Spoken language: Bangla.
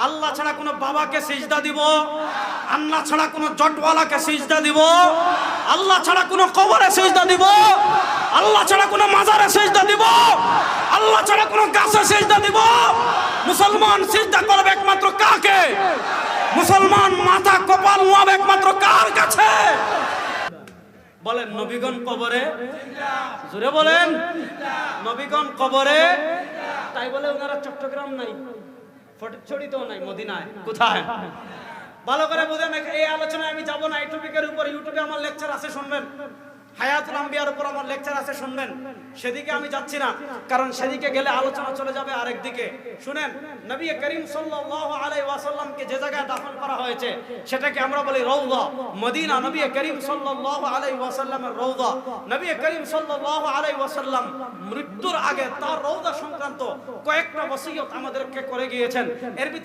আল্লাহ ছাড়া কোনো বাবাকে সিজদা দিব, আল্লাহ ছাড়া কোনো জটওয়ালাকে সিজদা দিব, আল্লাহ ছাড়া কোনো কবরে সিজদা দিব, আল্লাহ ছাড়া কোনো মাজারে সিজদা দিব, আল্লাহ ছাড়া কোনো গাছে সিজদা দিব? মুসলমান সিজদা করবে একমাত্র কাকে? মুসলমান মাথা কপাল নোয়াবে একমাত্র কার কাছে? বলেন নবীগণ কবরে, জোরে বলেন নবীগণ কবরে। তাই বলে ওনারা চট্টগ্রাম নাই, ফটিকছড়িতেও নাই, মদিনায় কোথায়? ভালো করে বুঝেন। এই আলোচনায় আমি যাব না। এই টপিকের উপর ইউটিউবে আমার লেকচার আছে, শুনবেন। হায়াতুল আম্বিয়ার উপর আমার লেকচার আছে, শুনবেন। সেদিকে আমি যাচ্ছি না, কারণ সেদিকে গেলে আলোচনা চলে যাবে আরেক দিকে। শুনেন, নবী করিম সাল্লাল্লাহু আলাইহি ওয়াসাল্লামকে যে জায়গায় দাফন করা হয়েছে সেটাকে আমরা বলি রওজা। মদিনা নবী করিম সাল্লাল্লাহু আলাইহি ওয়াসাল্লামের রওজা। নবী করিম সাল্লাল্লাহু আলাইহি ওয়াসাল্লাম মৃত্যুর আগে তার রওজা সংক্রান্ত কয়েকটা ওসিয়ত আমাদেরকে করে গিয়েছেন। এর ভিতরে